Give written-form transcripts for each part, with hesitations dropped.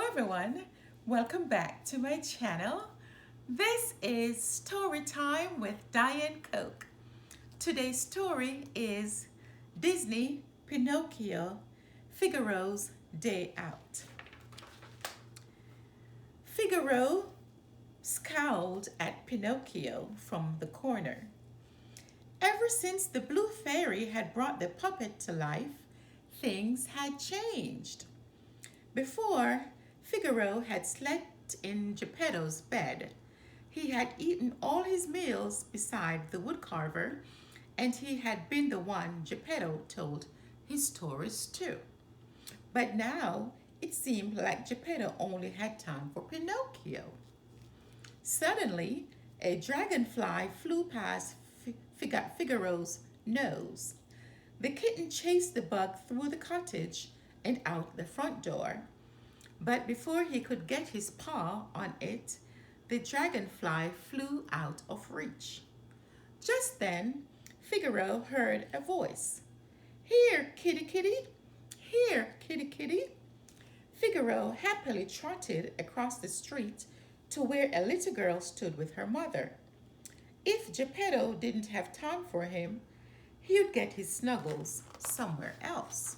everyone, welcome back to my channel. This is Story Time with Dianne Coke. Today's story is Disney Pinocchio, Figaro's Day Out. Figaro scowled at Pinocchio from the corner. Ever since the blue fairy had brought the puppet to life, things had changed. Before, Figaro had slept in Geppetto's bed. He had eaten all his meals beside the woodcarver, and he had been the one Geppetto told his stories to. But now it seemed like Geppetto only had time for Pinocchio. Suddenly, a dragonfly flew past Figaro's nose. The kitten chased the bug through the cottage and out the front door. But before he could get his paw on it, the dragonfly flew out of reach. Just then, Figaro heard a voice. "Here, kitty, kitty! Here, kitty, kitty!" Figaro happily trotted across the street to where a little girl stood with her mother. If Geppetto didn't have time for him, he would get his snuggles somewhere else.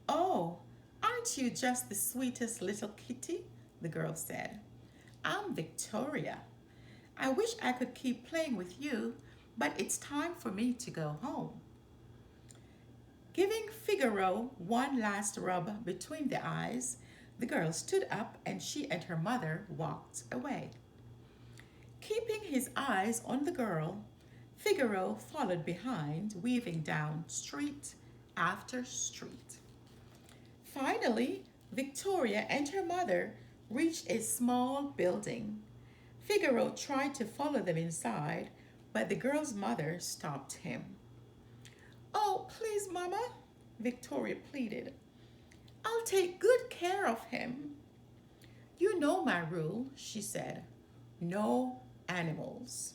"Oh, aren't you just the sweetest little kitty?" the girl said. "I'm Victoria. I wish I could keep playing with you, but it's time for me to go home." Giving Figaro one last rub between the eyes, the girl stood up and she and her mother walked away. Keeping his eyes on the girl, Figaro followed behind, weaving down street after street. Finally, Victoria and her mother reached a small building. Figaro tried to follow them inside, but the girl's mother stopped him. "Oh, please, Mama," Victoria pleaded. "I'll take good care of him." "You know my rule," she said. "No animals."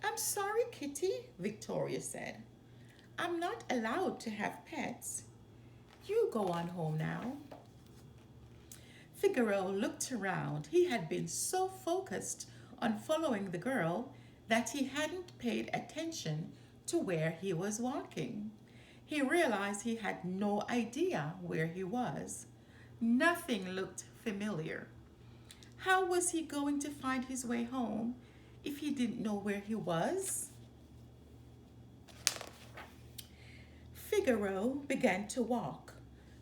"I'm sorry, Kitty," Victoria said. "I'm not allowed to have pets. You go on home now." Figaro looked around. He had been so focused on following the girl that he hadn't paid attention to where he was walking. He realized he had no idea where he was. Nothing looked familiar. How was he going to find his way home if he didn't know where he was? Figaro began to walk,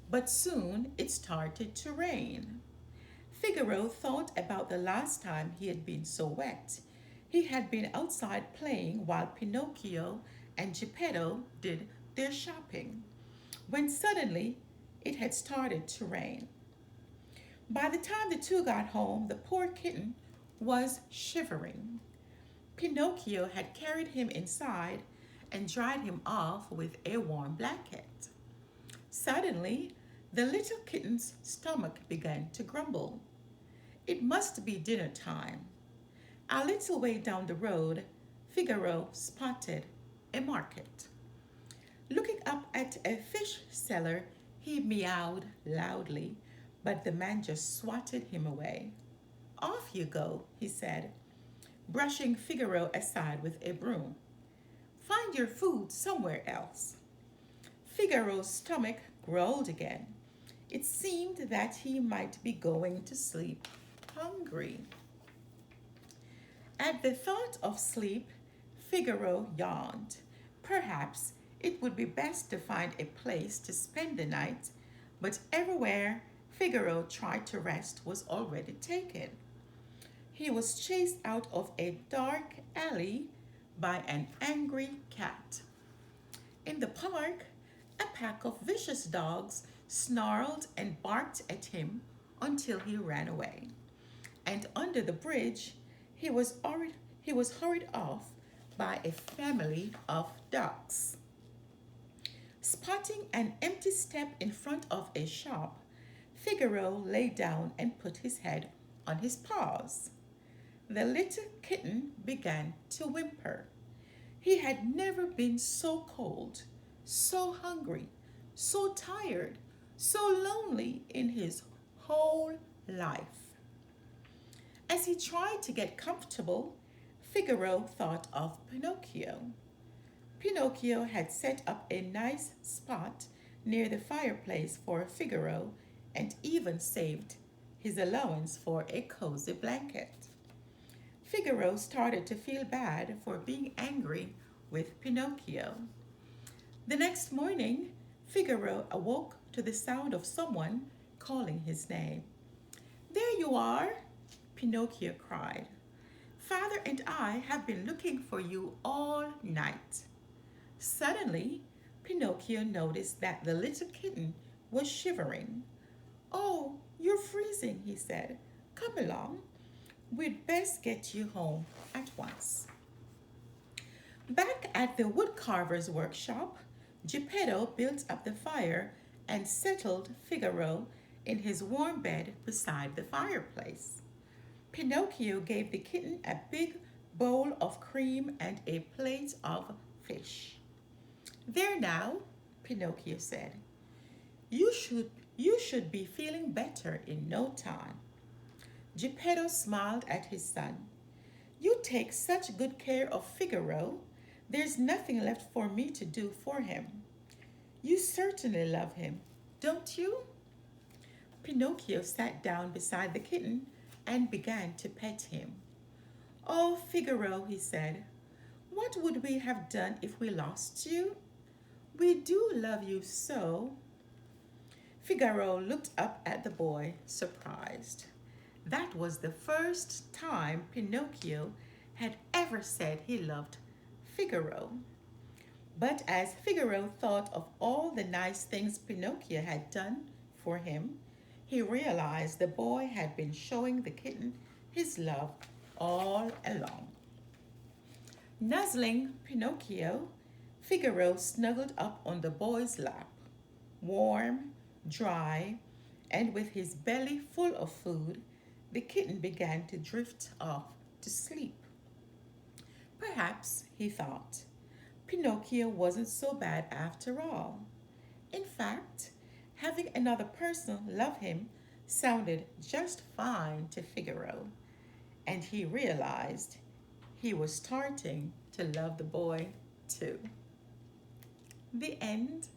but soon it started to rain. Figaro thought about the last time he had been so wet. He had been outside playing while Pinocchio and Geppetto did their shopping, when suddenly it had started to rain. By the time the two got home, the poor kitten was shivering. Pinocchio had carried him inside and dried him off with a warm blanket. Suddenly, the little kitten's stomach began to grumble. It must be dinner time. A little way down the road, Figaro spotted a market. Looking up at a fish seller, he meowed loudly, but the man just swatted him away. "Off you go," he said, brushing Figaro aside with a broom. "Find your food somewhere else." Figaro's stomach growled again. It seemed that he might be going to sleep hungry. At the thought of sleep, Figaro yawned. Perhaps it would be best to find a place to spend the night, but everywhere Figaro tried to rest was already taken. He was chased out of a dark alley by an angry cat. In the park, a pack of vicious dogs snarled and barked at him until he ran away. And under the bridge, he was hurried off by a family of ducks. Spotting an empty step in front of a shop, Figaro lay down and put his head on his paws. The little kitten began to whimper. He had never been so cold, so hungry, so tired, so lonely in his whole life. As he tried to get comfortable, Figaro thought of Pinocchio. Pinocchio had set up a nice spot near the fireplace for Figaro and even saved his allowance for a cozy blanket. Figaro started to feel bad for being angry with Pinocchio. The next morning, Figaro awoke to the sound of someone calling his name. "There you are!" Pinocchio cried. "Father and I have been looking for you all night." Suddenly, Pinocchio noticed that the little kitten was shivering. "Oh, you're freezing," he said. "Come along. We'd best get you home at once." Back at the woodcarver's workshop, Geppetto built up the fire and settled Figaro in his warm bed beside the fireplace. Pinocchio gave the kitten a big bowl of cream and a plate of fish. "There now," Pinocchio said. You should be feeling better in no time." Geppetto smiled at his son. "You take such good care of Figaro. There's nothing left for me to do for him. You certainly love him, don't you?" Pinocchio sat down beside the kitten and began to pet him. "Oh, Figaro," he said, "what would we have done if we lost you? We do love you so." Figaro looked up at the boy, surprised. That was the first time Pinocchio had ever said he loved Figaro. But as Figaro thought of all the nice things Pinocchio had done for him, he realized the boy had been showing the kitten his love all along. Nuzzling Pinocchio, Figaro snuggled up on the boy's lap, warm, dry, and with his belly full of food, the kitten began to drift off to sleep. Perhaps, he thought, Pinocchio wasn't so bad after all. In fact, having another person love him sounded just fine to Figaro, and he realized he was starting to love the boy too. The end.